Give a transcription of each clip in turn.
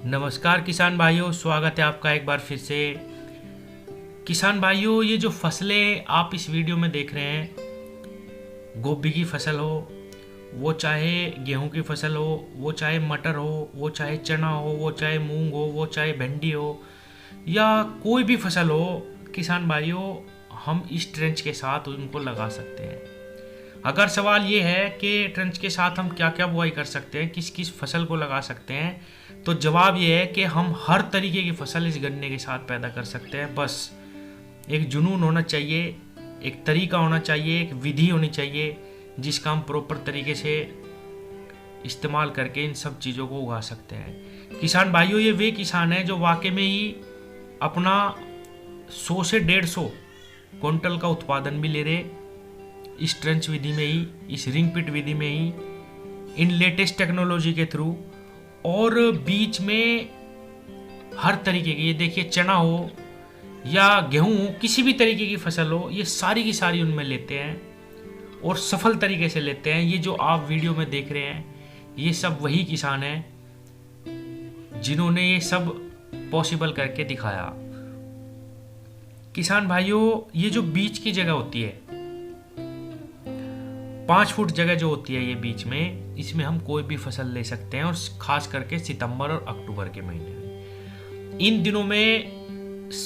नमस्कार किसान भाइयों, स्वागत है आपका एक बार फिर से। किसान भाइयों, ये जो फसलें आप इस वीडियो में देख रहे हैं, गोभी की फसल हो, वो चाहे गेहूं की फसल हो, वो चाहे मटर हो, वो चाहे चना हो, वो चाहे मूंग हो, वो चाहे भिंडी हो, या कोई भी फसल हो, किसान भाइयों हम इस ट्रेंच के साथ उनको लगा सकते हैं। अगर सवाल ये है कि ट्रेंच के साथ हम क्या क्या बुआई कर सकते हैं, किस किस फसल को लगा सकते हैं, तो जवाब ये है कि हम हर तरीके की फसल इस गन्ने के साथ पैदा कर सकते हैं। बस एक जुनून होना चाहिए, एक तरीका होना चाहिए, एक विधि होनी चाहिए जिसका हम प्रॉपर तरीके से इस्तेमाल करके इन सब चीज़ों को उगा सकते हैं। किसान भाइयों, ये वे किसान हैं जो वाकई में ही अपना 100 से 150 क्विंटल का उत्पादन भी ले रहे इस ट्रेंच विधि में ही, इस रिंग पिट विधि में ही, इन लेटेस्ट टेक्नोलॉजी के थ्रू। और बीच में हर तरीके की, ये देखिए चना हो या गेहूं हो, किसी भी तरीके की फसल हो, ये सारी की सारी उनमें लेते हैं और सफल तरीके से लेते हैं। ये जो आप वीडियो में देख रहे हैं, ये सब वही किसान हैं जिन्होंने ये सब पॉसिबल करके दिखाया। किसान भाइयों, ये जो बीच की जगह होती है, 5 फुट जगह जो होती है ये बीच में, इसमें हम कोई भी फसल ले सकते हैं, और खास करके सितंबर और अक्टूबर के महीने में। इन दिनों में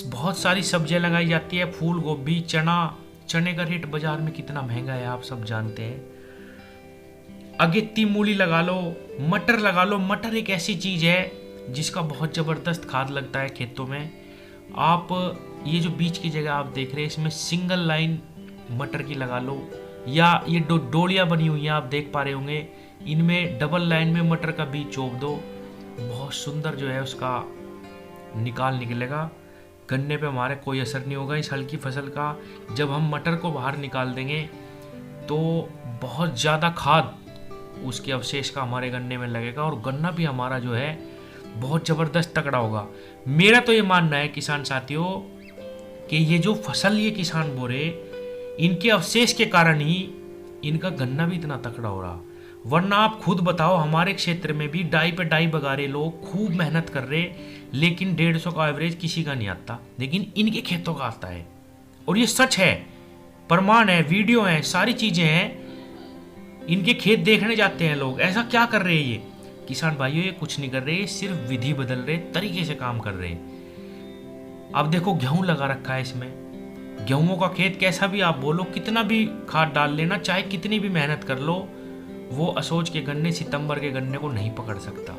बहुत सारी सब्जियां लगाई जाती है, फूल गोभी, चना। चने का रेट बाजार में कितना महंगा है आप सब जानते हैं। अगेती मूली लगा लो, मटर लगा लो। मटर एक ऐसी चीज है जिसका बहुत जबरदस्त खाद लगता है खेतों में। आप ये जो बीच की जगह आप देख रहे हैं, इसमें सिंगल लाइन मटर की लगा लो, या ये डोलियाँ बनी हुई हैं आप देख पा रहे होंगे, इनमें डबल लाइन में मटर का बीज चोप दो, बहुत सुंदर जो है उसका निकाल निकलेगा। गन्ने पे हमारे कोई असर नहीं होगा इस हल्की फसल का। जब हम मटर को बाहर निकाल देंगे तो बहुत ज़्यादा खाद उसके अवशेष का हमारे गन्ने में लगेगा, और गन्ना भी हमारा जो है बहुत ज़बरदस्त तगड़ा होगा। मेरा तो ये मानना है किसान साथियों कि ये जो फसल ये किसान बो रहे, इनके अवशेष के कारण ही इनका गन्ना भी इतना तकड़ा हो रहा। वरना आप खुद बताओ, हमारे क्षेत्र में भी डाई पे डाई बगा रहे लोग, खूब मेहनत कर रहे, लेकिन 150 का एवरेज किसी का नहीं आता, लेकिन इनके खेतों का आता है। और ये सच है, प्रमाण है, वीडियो है, सारी चीजें हैं। इनके खेत देखने जाते हैं लोग। ऐसा क्या कर रहे हैं ये किसान भाइयों? ये कुछ नहीं कर रहे, सिर्फ विधि बदल रहे, तरीके से काम कर रहे। अब देखो गेहूं लगा रखा है इसमें। गेहूं का खेत कैसा भी आप बोलो, कितना भी खाद डाल लेना, चाहे कितनी भी मेहनत कर लो, वो असोज के गन्ने, सितंबर के गन्ने को नहीं पकड़ सकता।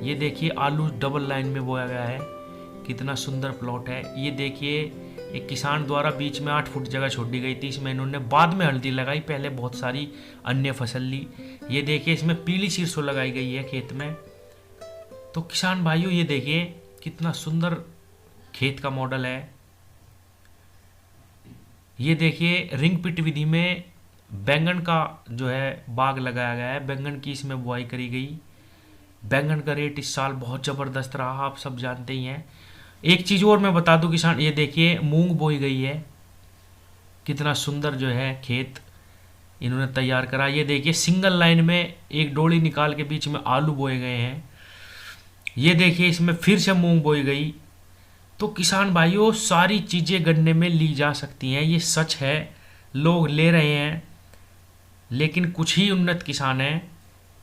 ये देखिए आलू डबल लाइन में बोया गया है, कितना सुंदर प्लॉट है। ये देखिए एक किसान द्वारा बीच में 8 फुट जगह छोड़ दी गई थी, इसमें इन्होंने बाद में हल्दी लगाई, पहले बहुत सारी अन्य फसल ली। ये देखिए इसमें पीली सरसों लगाई गई है खेत में। तो किसान भाइयों, ये देखिए कितना सुंदर खेत का मॉडल है। ये देखिए रिंग पिट विधि में बैंगन का जो है बाग लगाया गया है, बैंगन की इसमें बुआई करी गई। बैंगन का रेट इस साल बहुत ज़बरदस्त रहा, आप सब जानते ही हैं। एक चीज़ और मैं बता दूं किसान, ये देखिए मूंग बोई गई है, कितना सुंदर जो है खेत इन्होंने तैयार करा। ये देखिए सिंगल लाइन में एक डोली निकाल के बीच में आलू बोए गए हैं। ये देखिए इसमें फिर से मूंग बोई गई। तो किसान भाइयों, सारी चीज़ें गन्ने में ली जा सकती हैं, ये सच है, लोग ले रहे हैं, लेकिन कुछ ही उन्नत किसान हैं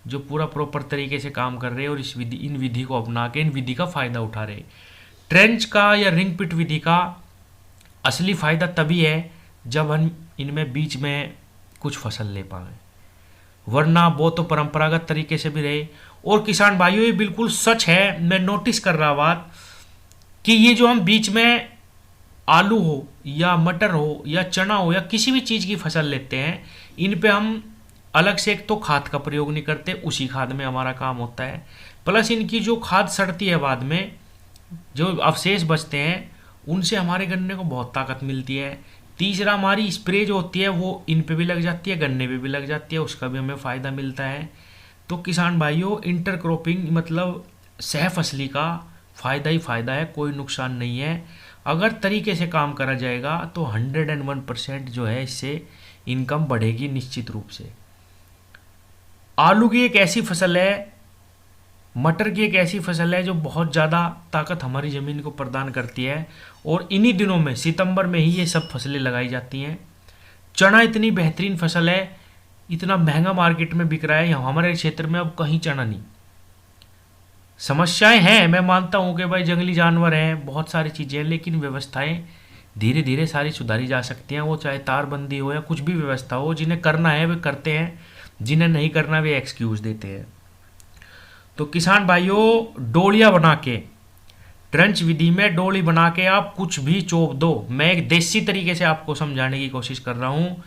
जो पूरा प्रॉपर तरीके से काम कर रहे हैं और इन विधि को अपना के इन विधि का फ़ायदा उठा रहे। ट्रेंच का या रिंग पिट विधि का असली फ़ायदा तभी है जब हम इनमें बीच में कुछ फसल ले पाएँ, वरना वो तो परंपरागत तरीके से भी रहे। और किसान भाइयों, ये बिल्कुल सच है, मैं नोटिस कर रहा बात कि ये जो हम बीच में आलू हो या मटर हो या चना हो या किसी भी चीज़ की फसल लेते हैं, इन पे हम अलग से एक तो खाद का प्रयोग नहीं करते, उसी खाद में हमारा काम होता है। प्लस इनकी जो खाद सड़ती है बाद में, जो अवशेष बचते हैं, उनसे हमारे गन्ने को बहुत ताकत मिलती है। तीसरा, हमारी स्प्रे जो होती है वो इन पे भी लग जाती है, गन्ने पे भी लग जाती है, उसका भी हमें फ़ायदा मिलता है। तो किसान भाइयों, इंटरक्रॉपिंग मतलब सहफसली का फ़ायदा ही फ़ायदा है, कोई नुकसान नहीं है। अगर तरीके से काम करा जाएगा तो 101% जो है इससे इनकम बढ़ेगी निश्चित रूप से। आलू की एक ऐसी फसल है मटर की एक ऐसी फसल है जो बहुत ज़्यादा ताकत हमारी ज़मीन को प्रदान करती है, और इन्हीं दिनों में सितंबर में ही ये सब फसलें लगाई जाती हैं। चना इतनी बेहतरीन फसल है, इतना महंगा मार्केट में बिक रहा है, यहाँ हमारे क्षेत्र में अब कहीं चना नहीं। समस्याएं हैं, मैं मानता हूँ कि भाई जंगली जानवर हैं, बहुत सारी चीज़ें हैं, लेकिन व्यवस्थाएं धीरे धीरे सारी सुधारी जा सकती हैं। वो चाहे तारबंदी हो या कुछ भी व्यवस्था हो, जिन्हें करना है वे करते हैं, जिन्हें नहीं करना वे एक्सक्यूज़ देते हैं। तो किसान भाइयों, डोलियाँ बना के, ट्रंच विधि में डोली बना के आप कुछ भी चोप दो। मैं एक देसी तरीके से आपको समझाने की कोशिश कर रहा हूँ।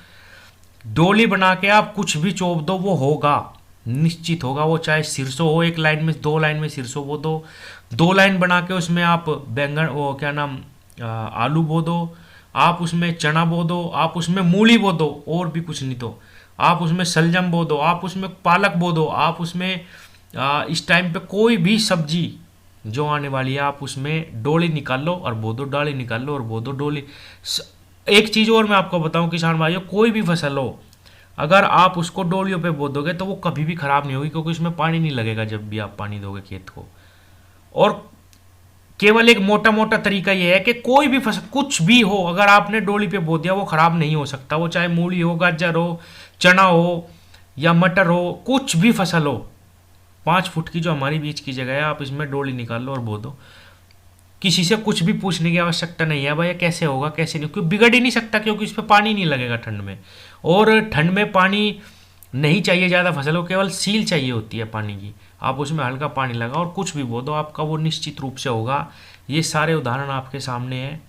डोली बना के आप कुछ भी चोप दो, वो होगा, निश्चित होगा। वो चाहे सिरसों हो, एक लाइन में, 2 लाइन में सिरसों बो दो, 2 लाइन बना के उसमें आप बैंगन, वो क्या नाम, आलू बो दो, आप उसमें चना बो दो, आप उसमें मूली बो दो, और भी कुछ नहीं तो आप उसमें सलजम बो दो, आप उसमें पालक बो दो, आप उसमें इस टाइम पे कोई भी सब्जी जो आने वाली है आप उसमें डोली निकाल लो और बो दो, डाली निकाल लो और बो दो, डोली। एक चीज़ और मैं आपको बताऊं किसान भाइयों, कोई भी फसल हो, अगर आप उसको डोलियों पे बो दोगे तो वो कभी भी खराब नहीं होगी, क्योंकि उसमें पानी नहीं लगेगा जब भी आप पानी दोगे खेत को। और केवल एक मोटा मोटा तरीका ये है कि कोई भी फसल, कुछ भी हो, अगर आपने डोली पे बो दिया वो खराब नहीं हो सकता। वो चाहे मूली हो, गाजर हो, चना हो या मटर हो, कुछ भी फसल हो, 5 फुट की जो हमारी बीच की जगह है, आप इसमें डोली निकाल लो और बो दो। किसी से कुछ भी पूछने की आवश्यकता नहीं है, भाई कैसे होगा कैसे नहीं, क्योंकि बिगड़ ही नहीं सकता, क्योंकि इस पर पानी नहीं लगेगा ठंड में। और ठंड में पानी नहीं चाहिए ज़्यादा फसल को, केवल सील चाहिए होती है पानी की। आप उसमें हल्का पानी लगाओ और कुछ भी बो दो, आपका वो निश्चित रूप से होगा। ये सारे उदाहरण आपके सामने हैं।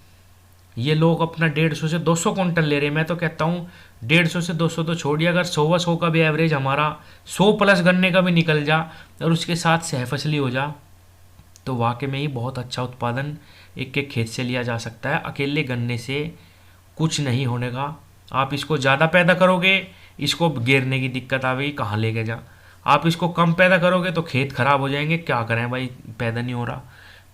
ये लोग अपना 150 से 200 क्विंटल ले रहे हैं। मैं तो कहता हूँ 150 से 200 तो छोड़िए, अगर 100 का भी एवरेज हमारा 100 प्लस गन्ने का भी निकल जा और उसके साथ सहफसली हो जा, तो वाकई में ही बहुत अच्छा उत्पादन एक एक खेत से लिया जा सकता है। अकेले गन्ने से कुछ नहीं होने का। आप इसको ज़्यादा पैदा करोगे, इसको गिरने की दिक्कत आवेगी, कहाँ लेके जा। आप इसको कम पैदा करोगे तो खेत खराब हो जाएंगे, क्या करें भाई, पैदा नहीं हो रहा।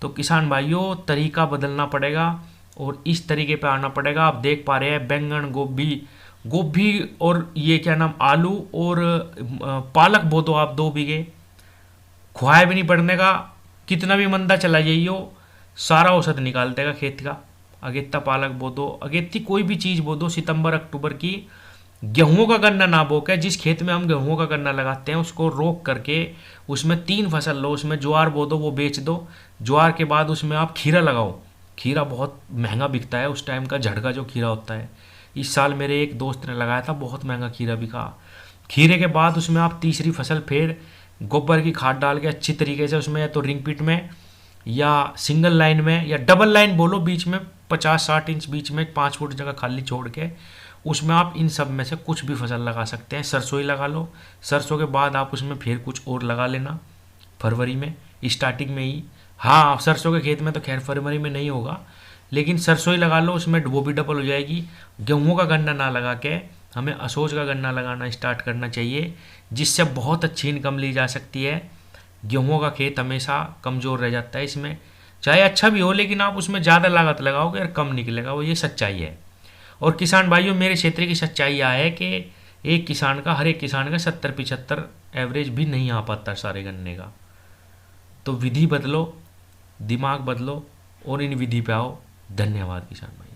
तो किसान भाइयों, तरीका बदलना पड़ेगा और इस तरीके पे आना पड़ेगा। आप देख पा रहे हैं बैंगन, गोभी और ये क्या नाम, आलू और पालक बो दो आप 2 बीघे, खुआए भी नहीं पड़ने का। कितना भी मंदा चला जाइयो, सारा औसत निकाल देगा खेत का। अगेत्ता पालक बो दो, अगेत्ती कोई भी चीज़ बो दो सितंबर अक्टूबर की। गेहूं का गन्ना ना बो के, जिस खेत में हम गेहूं का गन्ना लगाते हैं उसको रोक करके उसमें 3 फसल लो, उसमें ज्वार बो दो, वो बेच दो। ज्वार के बाद उसमें आप खीरा लगाओ। खीरा बहुत महंगा बिकता है, उस टाइम का झड़का जो खीरा होता है। इस साल मेरे एक दोस्त ने लगाया था, बहुत महंगा खीरा बिका। खीरे के बाद उसमें आप तीसरी फसल फिर गोबर की खाद डाल के अच्छी तरीके से उसमें, या तो रिंग पिट में या सिंगल लाइन में या डबल लाइन बोलो, बीच में 50-60 इंच बीच में 5 फुट जगह खाली छोड़ के उसमें आप इन सब में से कुछ भी फसल लगा सकते हैं। सरसों ही लगा लो, सरसों के बाद आप उसमें फिर कुछ और लगा लेना फरवरी में, स्टार्टिंग में ही। हाँ, सरसों के खेत में तो खैर फरवरी में नहीं होगा, लेकिन सरसों ही लगा लो, उसमें वो भी डबल हो जाएगी। गेहूँ का गन्ना ना लगा के हमें असोज का गन्ना लगाना स्टार्ट करना चाहिए, जिससे बहुत अच्छी इनकम ली जा सकती है। गेहूँ का खेत हमेशा कमज़ोर रह जाता है, इसमें चाहे अच्छा भी हो, लेकिन आप उसमें ज़्यादा लागत लगाओगे और कम निकलेगा, वो ये सच्चाई है। और किसान भाइयों, मेरे क्षेत्र की सच्चाई यह है कि हर एक किसान का 70-75 एवरेज भी नहीं आ पाता सारे गन्ने का। तो विधि बदलो, दिमाग बदलो और इन विधि पे आओ। धन्यवाद किसान भाई।